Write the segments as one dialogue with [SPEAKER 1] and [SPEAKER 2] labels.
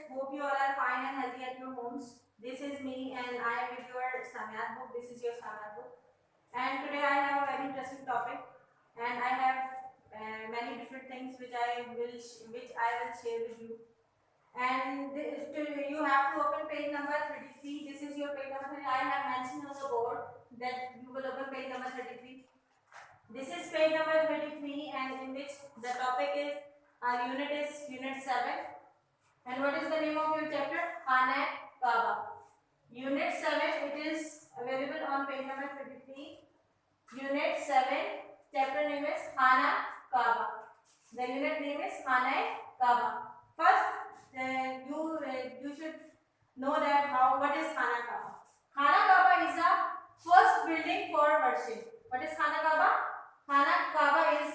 [SPEAKER 1] Hope you all are fine and healthy at your homes. This is me and I am with your Islamic book. This is your Islamic book. And today I have a very interesting topic and I have many different things which I will share with you. And you have to open page number 33. This is your page number 33. I have mentioned on the board that you will open page number 33. This is page number 33 and in which the topic is our unit is unit 7. And what is the name of your chapter? Khana Kaaba. Unit 7, it is available on page number 33. Unit 7, chapter name is Khana Kaaba. The unit name is Khana Kaaba. First, you should know that what is Khana Kaaba. Khana Kaaba is a first building for worship. What is Khana Kaaba? Khana Kaaba is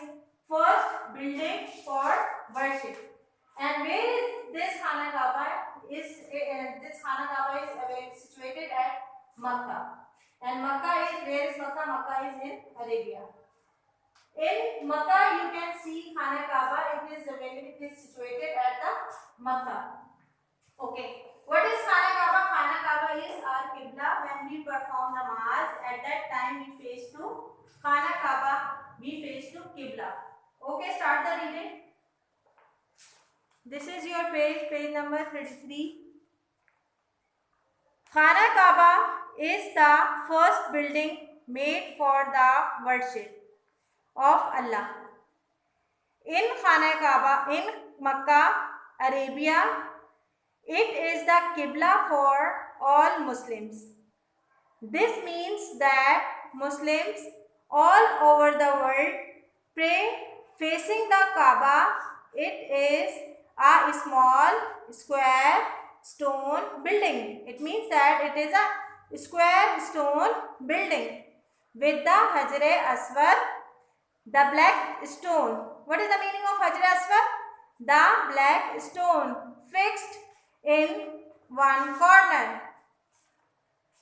[SPEAKER 1] first building for worship. And where is this Khana Kaaba? This Khana Kaaba is situated at Makkah. And Makkah is, where is Makkah? Makkah is in Arabia. In Makkah you can see Khana Kaaba. It is situated at the Makkah. Okay. What is Khana Kaaba? Khana Kaaba is our Qibla. When we perform namaz, at that time we face to Khana Kaaba. We face to Qibla. Okay, start the reading. This is your page number 33. Khana Kaaba is the first building made for the worship of Allah. In Khana Kaaba, in Makkah, Arabia, it is the Qibla for all Muslims. This means that Muslims all over the world pray facing the Kaaba. It is a small square stone building. It means that it is a square stone building with the Hajar-e-Aswad, the black stone. What is the meaning of Hajar-e-Aswad? The black stone fixed in one corner.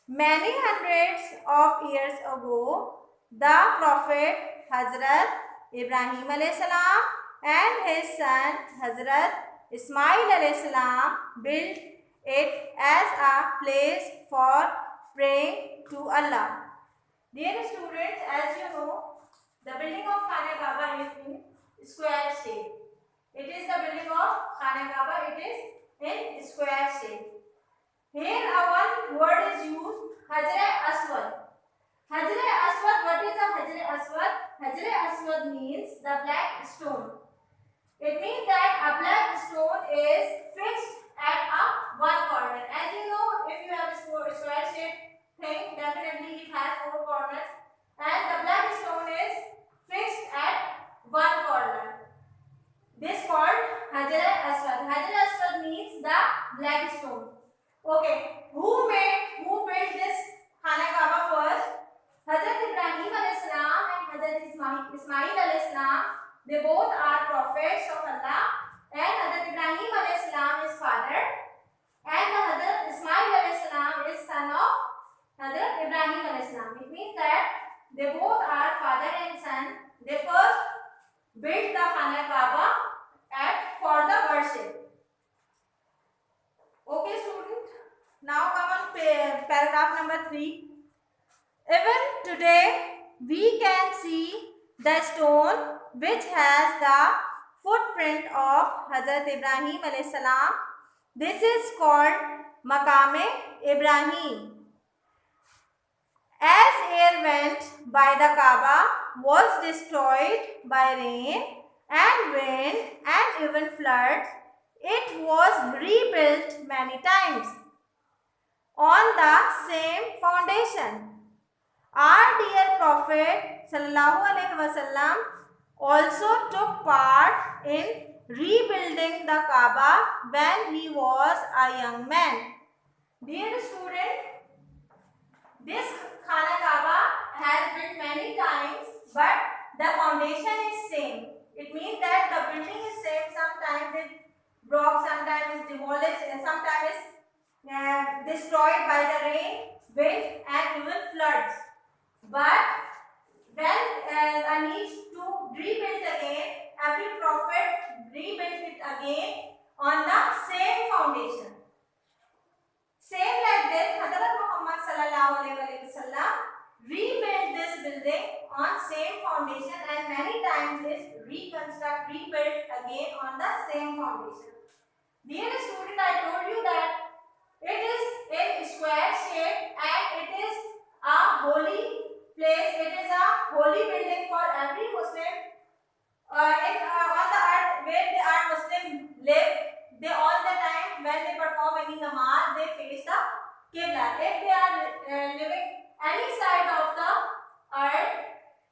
[SPEAKER 1] Many hundreds of years ago, the Prophet Hazrat Ibrahim alayhi salam and his son Hazrat Ismail alayhi salam built it as a place for praying to Allah. Dear students, as you know, the building of Khana Kaaba is in square shape. It is the building of Khana Kaaba. It is in square shape. Here one word is used, Hajar-e-Aswad. Hajar-e-Aswad, what is a Hajar-e-Aswad? Hajar-e-Aswad means the black stone. It means that a black stone is fixed at one corner. As you know, if you have a square shaped thing, definitely it has 4 corners. And the black stone is fixed at one corner. This called Hajar-e-Aswad. Hajar-e-Aswad means the black stone. Okay, who built this Khana Kaaba first? Hazrat Ibrahim alayhi salam and Hazrat Ismail alayhi salam. They both are prophets of Allah. And Hazrat Ibrahim alayhi salam is father. And Hazrat Ismail alayhi salam is son of Hazrat Ibrahim alayhi salam. It means that they both are father and son. They first built the Khana Kaaba for the worship. Okay, student. Now come on paragraph number 3. Even today, we can see the stone which has the footprint of Hazrat Ibrahim alayhi salam. This is called Maqam-e Ibrahim. As air went by, the Kaaba was destroyed by rain and wind and even floods. It was rebuilt many times on the same foundation. Our dear Prophet ﷺ also took part in rebuilding the Kaaba when he was a young man. Dear student, this Khana Kaaba has built many times, but the foundation is same. It means that the building is same. Sometimes it broke, sometimes it's demolished, and sometimes it's destroyed by the rain, wind, and even floods. But when a need to rebuild again, every prophet rebuilt it again on the same foundation. Same like this, Hazrat Muhammad sallallahu alaihi wasallam rebuilt this building on same foundation, and many times is rebuilt again on the same foundation. Dear student, I told you that it is in square shape and it is a holy place. It is a holy building for every Muslim on the earth where they are Muslim live. They all the time when they perform any namaz, they face the Qibla. If they are living any side of the earth,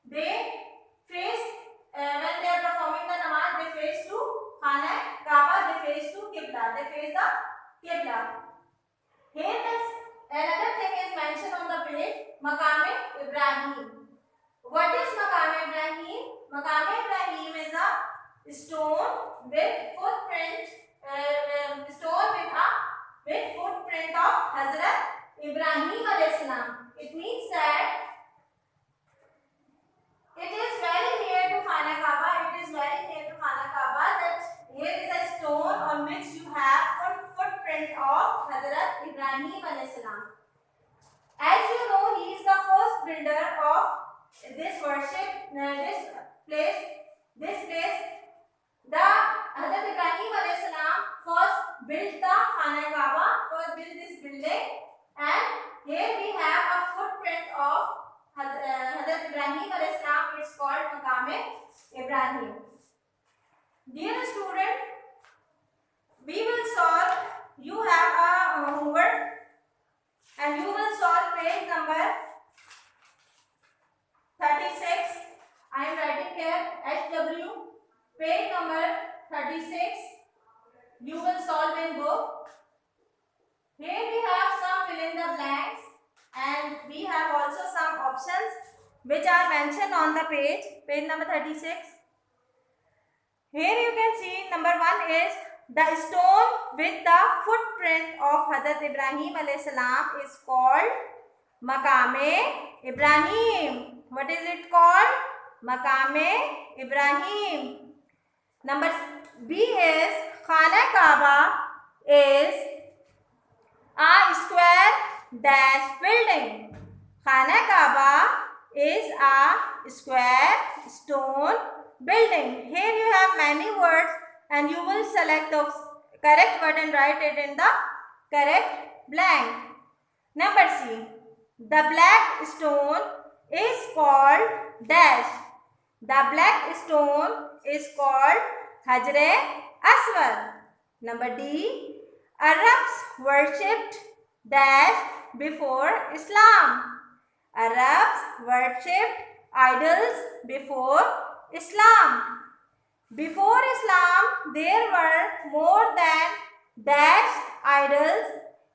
[SPEAKER 1] they face when they are performing the namaz, they face to Khana Kaaba, they face to Qibla, they face the Qibla. Here this another thing is mentioned on the page, Maqam Ibrahim. What is Maqam Ibrahim? Maqam Ibrahim is a stone with footprint, footprint of Hazrat Ibrahim alayhi salam. It means that it is very near to Khana Kaaba. It is very near to Khana Kaaba that here is a stone on which you have footprint of Hazrat Ibrahim alayhi salam. As you know, he is the first builder of this worship, this place. The Hazrat Ibrahim alayhi salam first built the Khana Kaaba, first built this building, and here we have a footprint of Hazrat Ibrahim alayhi salam. It's called Maqam Ibrahim. Dear student, we will solve. You have a homework, and you will solve page number 36. I am writing here HW. Page number 36. You will solve in book. Here we have some fill in the blanks, and we have also some options which are mentioned on the page number 36. Here you can see number 1 is the stone with the footprint of Hazrat Ibrahim alayhi salam is called Maqam Ibrahim. What is it called? Maqam Ibrahim. Number B is Khana Kaaba is a square dash building. Khana Kaaba is a square stone building. Here you have many words, and you will select the correct word and write it in the correct blank. Number C. The black stone is called dash. The black stone is called Hajr Aswad. Number D. Arabs worshipped dash before Islam. Arabs worshipped idols before Islam. Before Islam, there were more than dash idols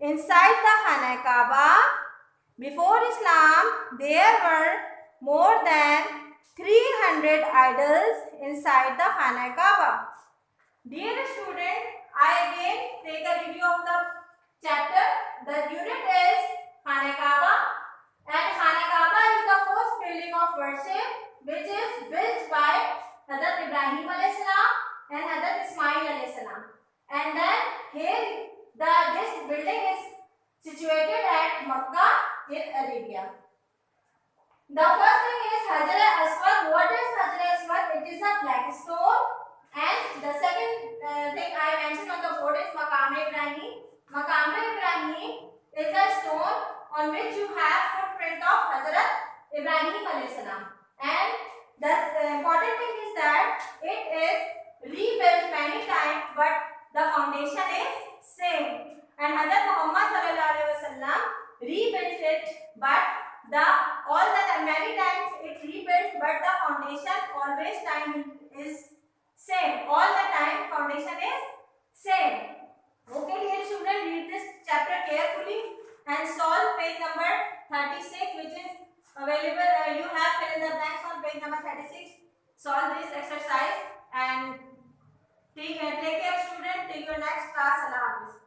[SPEAKER 1] inside the Khana Kaaba. Before Islam, there were more than 300 idols inside the Khana Kaaba. Dear student, I again take a review of the chapter. The unit is Khana Kaaba, and Khana Kaaba is the first building of worship which is built by Hazrat Ibrahim alayhi salam and Hazrat Ismail alayhi salam. And then here this building is situated at Makkah in Arabia. The first thing is Hajr Aswad. What is Hajr Aswad? It is a black stone. And the second thing I mentioned on the board is Maqam Ibrahim. Maqam Ibrahim is a stone on which you have footprint of Hazrat Ibrahim alayhi salam. And the important thing is that it is rebuilt many times, but the foundation is same. And Hazrat Muhammad sallallahu alaihi wasallam rebuilt it, but many times it rebuilt, but the foundation always time is same. All the time foundation is same. Okay, dear student, read this chapter carefully and solve page number 36, which is available. You have fill in the blanks on page number 36. Solve this exercise and take care, student. Till your next class. Allah Hafiz.